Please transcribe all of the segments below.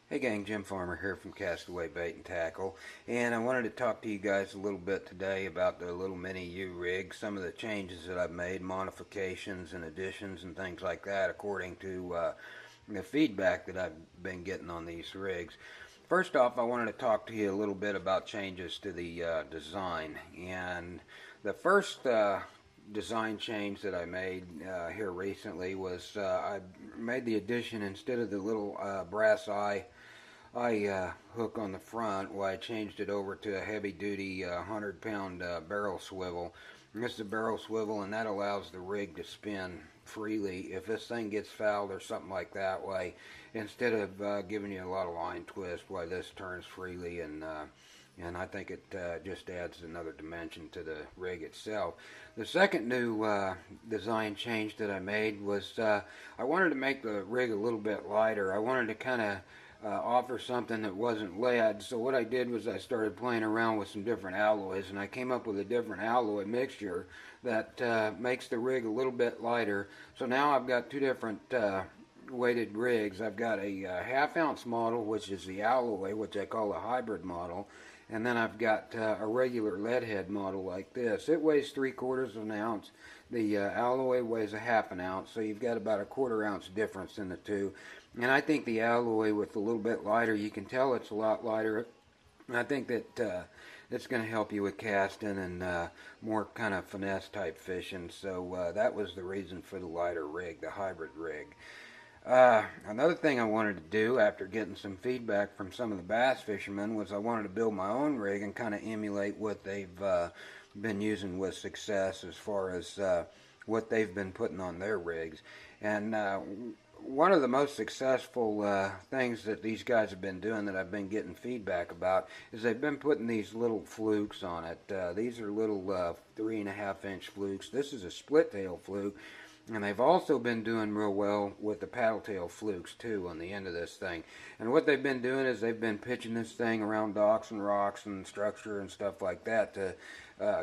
Hey gang, Jim Farmer here from Castaway Bait and Tackle, and I wanted to talk to you guys a little bit today about the little mini U-rig, some of the changes that I've made, modifications and additions and things like that according to the feedback that I've been getting on these rigs. First off, I wanted to talk to you a little bit about changes to the design, and the first design change that I made here recently was I made the addition, instead of the little brass eye hook on the front, well, I changed it over to a heavy-duty 100-pound barrel swivel. And this is a barrel swivel, and that allows the rig to spin freely. If this thing gets fouled or something like that, why, instead of giving you a lot of line twist, why this turns freely, and I think it just adds another dimension to the rig itself. The second new design change that I made was I wanted to make the rig a little bit lighter. I wanted to kind of offer something that wasn't lead. So what I did was I started playing around with some different alloys, and I came up with a different alloy mixture that makes the rig a little bit lighter. So now I've got two different weighted rigs. I've got a half-ounce model, which is the alloy, which I call a hybrid model, and then I've got a regular lead head model like this. It weighs 3/4 of an ounce. The alloy weighs a half an ounce, so you've got about a 1/4 ounce difference in the two. And I think the alloy, with a little bit lighter, you can tell it's a lot lighter. And I think that it's going to help you with casting and more kind of finesse type fishing. So that was the reason for the lighter rig, the hybrid rig. Another thing I wanted to do after getting some feedback from some of the bass fishermen was I wanted to build my own rig and kind of emulate what they've been using with success as far as what they've been putting on their rigs. And one of the most successful things that these guys have been doing that I've been getting feedback about is they've been putting these little flukes on it. These are little 3.5-inch flukes. This is a split tail fluke. And they've also been doing real well with the paddle tail flukes too on the end of this thing. And what they've been doing is they've been pitching this thing around docks and rocks and structure and stuff like that to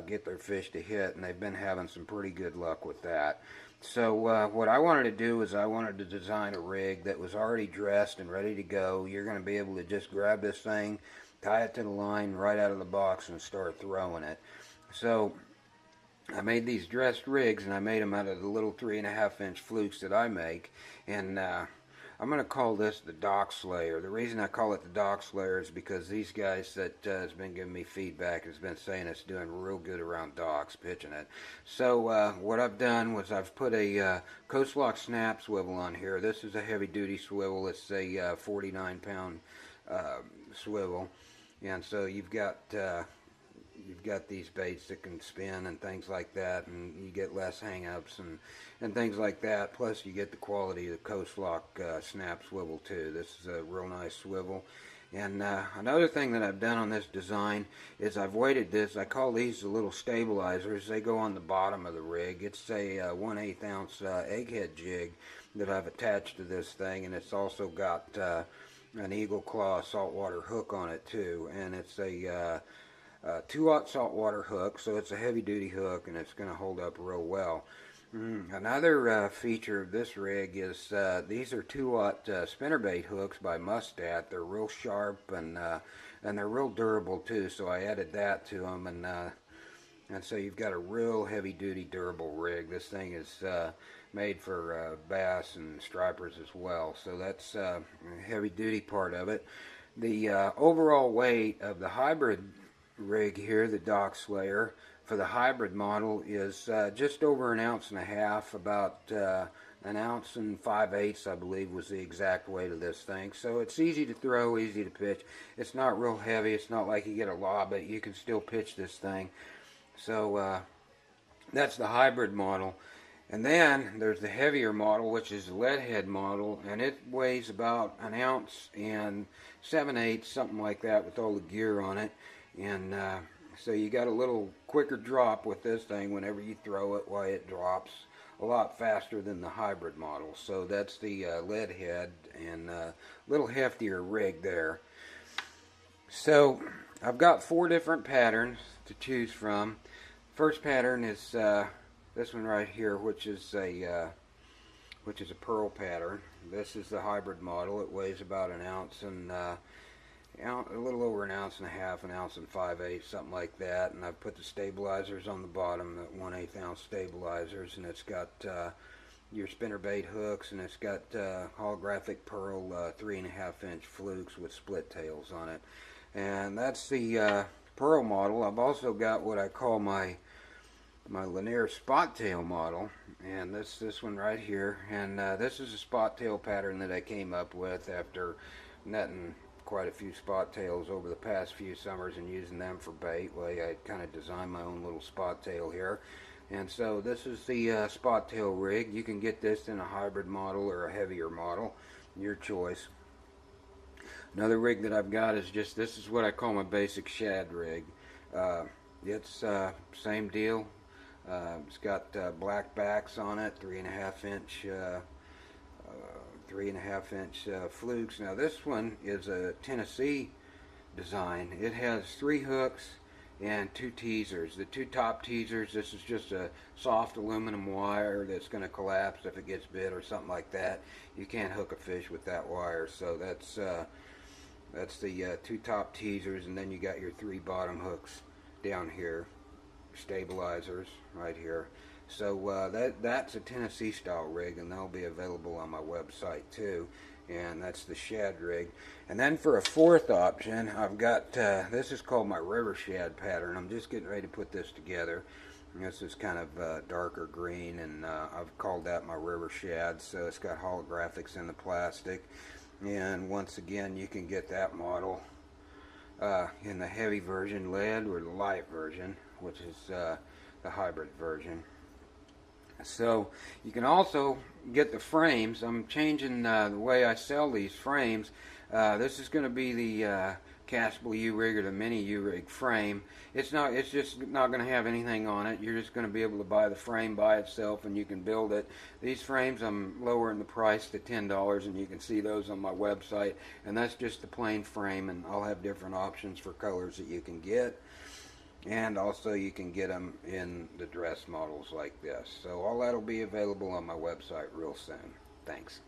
get their fish to hit, and they've been having some pretty good luck with that. So what I wanted to do is I wanted to design a rig that was already dressed and ready to go. You're going to be able to just grab this thing, tie it to the line right out of the box, and start throwing it. So I made these dressed rigs, and I made them out of the little 3.5-inch flukes that I make, and I'm going to call this the Dockslayer. The reason I call it the Dockslayer is because these guys that has been giving me feedback has been saying it's doing real good around docks, pitching it. So what I've done was I've put a Coastlock snap swivel on here. This is a heavy-duty swivel. It's a 49-pound swivel, and so you've got these baits that can spin and things like that, and you get less hang-ups and things like that. Plus you get the quality of the Coastlock snap swivel too. This is a real nice swivel. And another thing that I've done on this design is I've weighted this. I call these the little stabilizers. They go on the bottom of the rig. It's a 1/8 ounce egghead jig that I've attached to this thing, and it's also got an Eagle Claw saltwater hook on it too, and it's a 2/0 saltwater hook, so it's a heavy-duty hook, and it's going to hold up real well. Another feature of this rig is these are 2/0 spinnerbait hooks by Mustat. They're real sharp, and they're real durable too, so I added that to them, and so you've got a real heavy-duty durable rig. This thing is made for bass and stripers as well, so that's the heavy-duty part of it. The overall weight of the hybrid rig here, the Dockslayer, for the hybrid model is just over 1.5 ounces, about 1 ounce and 5/8, I believe, was the exact weight of this thing. So it's easy to throw, easy to pitch. It's not real heavy. It's not like you get a lob, but you can still pitch this thing. So that's the hybrid model. And then there's the heavier model, which is the lead head model, and it weighs about 1 ounce and 7/8, something like that, with all the gear on it. And so you got a little quicker drop with this thing. Whenever you throw it, why, it drops a lot faster than the hybrid model. So that's the lead head, and a little heftier rig there. So I've got 4 different patterns to choose from. First pattern is this one right here, which is a which is a pearl pattern. This is the hybrid model. It weighs about an ounce and a little over an ounce and a half, an ounce and 5/8, something like that. And I've put the stabilizers on the bottom, the 1/8 ounce stabilizers, and it's got your spinnerbait hooks, and it's got holographic pearl 3.5 inch flukes with split tails on it. And that's the pearl model. I've also got what I call my linear spot tail model, and this one right here, and this is a spot tail pattern that I came up with after netting quite a few spot tails over the past few summers and using them for bait. Well, I kind of designed my own little spot tail here, and so this is the spot tail rig. You can get this in a hybrid model or a heavier model, your choice. Another rig that I've got is just, this is what I call my basic shad rig. It's same deal. It's got black backs on it, 3.5 inch flukes. Now this one is a Tennessee design. It has 3 hooks and 2 teasers. The 2 top teasers, this is just a soft aluminum wire that's going to collapse if it gets bit or something like that. You can't hook a fish with that wire, so that's the 2 top teasers, and then you got your 3 bottom hooks down here, stabilizers right here. So that's a Tennessee style rig, and they'll be available on my website too. And that's the shad rig. And then for a fourth option, I've got this is called my river shad pattern. I'm just getting ready to put this together. And this is kind of darker green, and I've called that my river shad. So it's got holographics in the plastic, and once again you can get that model in the heavy version lead or the light version, which is the hybrid version. So you can also get the frames. I'm changing the way I sell these frames. This is going to be the castable U-rig or the mini U-rig frame. It's just not going to have anything on it. You're just going to be able to buy the frame by itself, and you can build it. These frames, I'm lowering the price to $10, and you can see those on my website. And that's just the plain frame, and I'll have different options for colors that you can get. And also you can get them in the dress models like this. So all that will be available on my website real soon. Thanks.